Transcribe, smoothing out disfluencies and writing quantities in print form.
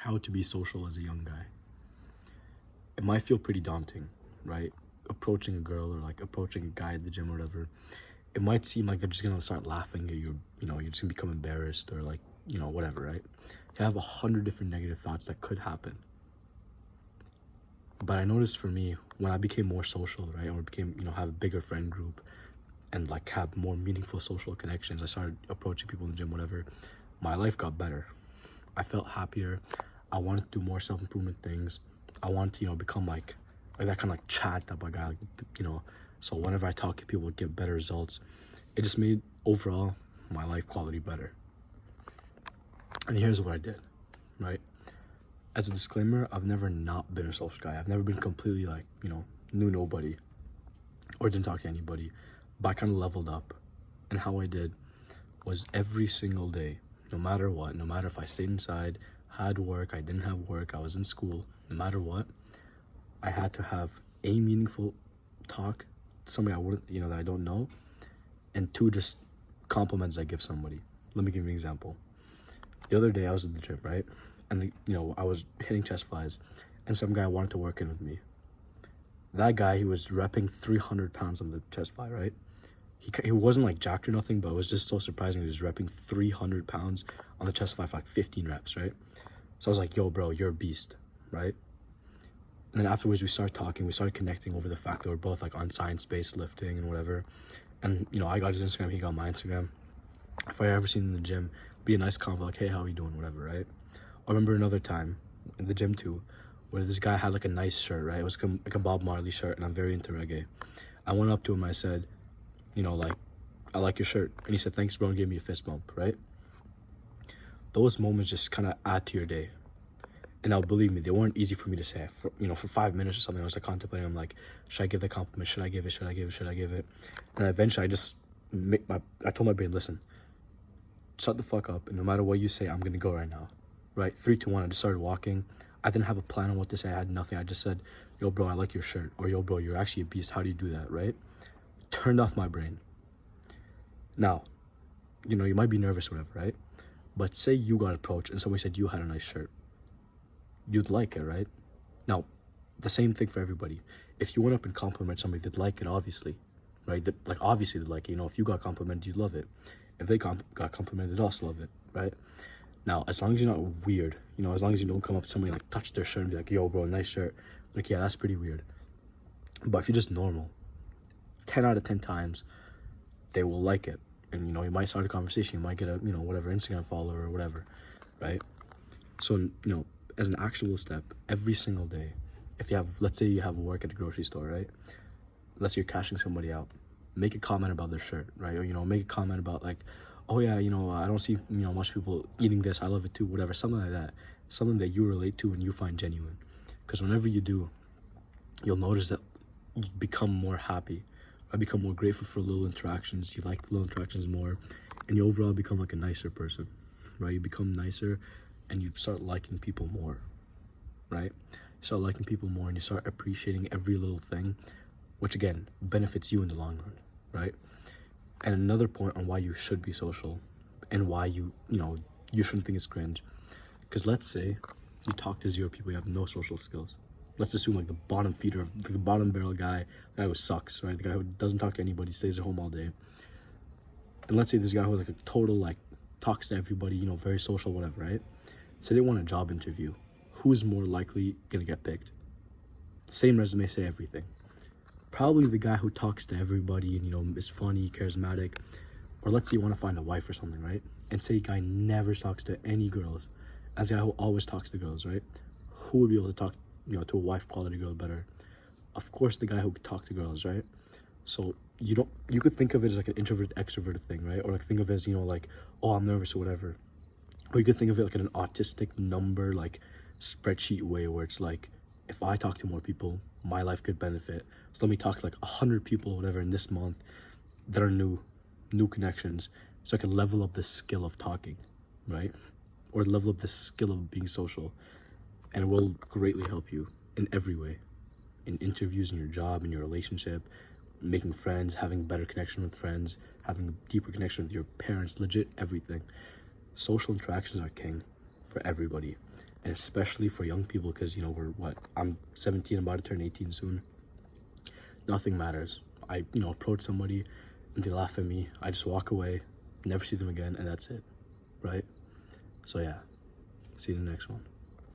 how to be social as a young guy. It might feel pretty daunting, right? Approaching a girl or like approaching a guy at the gym or whatever. It might seem like they're just gonna start laughing at you. You're just gonna become embarrassed or like, whatever, right? You have 100 different negative thoughts that could happen. But I noticed for me, when I became more social, right, or became, have a bigger friend group and like have more meaningful social connections, I started approaching people in the gym, whatever, my life got better. I felt happier. I wanted to do more self-improvement things. I wanted to, become like that kind of like chat type of guy, so whenever I talk to people, get better results. It just made overall my life quality better. And here's what I did, right? As a disclaimer, I've never not been a social guy. I've never been completely like, knew nobody or didn't talk to anybody, but I kind of leveled up. And how I did was every single day, no matter what, no matter if I stayed inside, had work, I didn't have work, I was in school, no matter what, I had to have a meaningful talk, somebody I wouldn't, that I don't know, and two, just compliments I give somebody. Let me give you an example. The other day I was at the gym, right? And I was hitting chest flies, and some guy wanted to work in with me. That guy, he was repping 300 pounds on the chest fly, right? He wasn't like jacked or nothing, but it was just so surprising. He was repping 300 pounds on the chest fly for like 15 reps, right? So I was like, yo, bro, you're a beast, right? And then afterwards, we started talking. We started connecting over the fact that we're both like on science-based lifting and whatever. And, I got his Instagram, he got my Instagram. If I ever seen him in the gym, be a nice convo, like, hey, how are you doing, whatever, right? I remember another time in the gym too, where this guy had like a nice shirt, right? It was like a Bob Marley shirt, and I'm very into reggae. I went up to him, I said, like, I like your shirt. And he said, thanks, bro, and gave me a fist bump, right? Those moments just kind of add to your day. And now, believe me, they weren't easy for me to say. For 5 minutes or something, I was like contemplating, I'm like, should I give the compliment? Should I give it? Should I give it? Should I give it? And eventually I told my brain, listen, shut the fuck up. And no matter what you say, I'm going to go right now. Right? 3, 2, 1, I just started walking. I didn't have a plan on what to say. I had nothing. I just said, yo, bro, I like your shirt. Or, yo, bro, you're actually a beast. How do you do that, right? Turned off my brain. Now, you might be nervous or whatever, right? But say you got approached and somebody said you had a nice shirt. You'd like it, right? Now, the same thing for everybody. If you went up and compliment somebody, they'd like it, obviously, right? Obviously they'd like it. If you got complimented, you'd love it. If they got complimented, they'd also love it, right? Now, as long as you're not weird, as long as you don't come up to somebody, like, touch their shirt and be like, yo, bro, nice shirt. Like, yeah, that's pretty weird. But if you're just normal, 10 out of 10 times, they will like it. And, you might start a conversation. You might get a, whatever, Instagram follower or whatever, right? So, as an actionable step, every single day, if you have, let's say you have work at a grocery store, right? Let's say you're cashing somebody out, make a comment about their shirt, right? Or, make a comment about like, oh yeah, I don't see, much people eating this. I love it too, whatever, something like that. Something that you relate to and you find genuine. Because whenever you do, you'll notice that you become more happy. I become more grateful for little interactions. You like little interactions more, and you overall become like a nicer person, right? You become nicer, and you start liking people more, right? You start liking people more, and you start appreciating every little thing, which again benefits you in the long run, right? And another point on why you should be social, and why you shouldn't think it's cringe, because let's say you talk to 0 people, you have no social skills. Let's assume like the bottom feeder, the bottom barrel guy, the guy who sucks, right? The guy who doesn't talk to anybody, stays at home all day. And let's say this guy who like a total like talks to everybody, very social, whatever, right? Say they want a job interview. Who's more likely gonna get picked? Same resume, say everything. Probably the guy who talks to everybody and is funny, charismatic. Or let's say you want to find a wife or something, right? And say a guy never talks to any girls. As a guy who always talks to girls, right? Who would be able to talk to a wife quality girl better? Of course, the guy who could talk to girls, right? So you could think of it as like an introvert extrovert thing, right? Or like think of it as like, oh, I'm nervous or whatever. Or you could think of it like in an autistic number like spreadsheet way, where it's like, if I talk to more people, my life could benefit. So let me talk to like 100 people, whatever, in this month that are new connections, so I can level up the skill of talking, right? Or level up the skill of being social. And it will greatly help you in every way. In interviews, in your job, in your relationship, making friends, having better connection with friends, having a deeper connection with your parents, legit everything. Social interactions are king for everybody. And especially for young people, because, you know, I'm 17, I'm about to turn 18 soon. Nothing matters. I, you know, approach somebody and they laugh at me. I just walk away, never see them again, and that's it, right? So yeah, see you in the next one.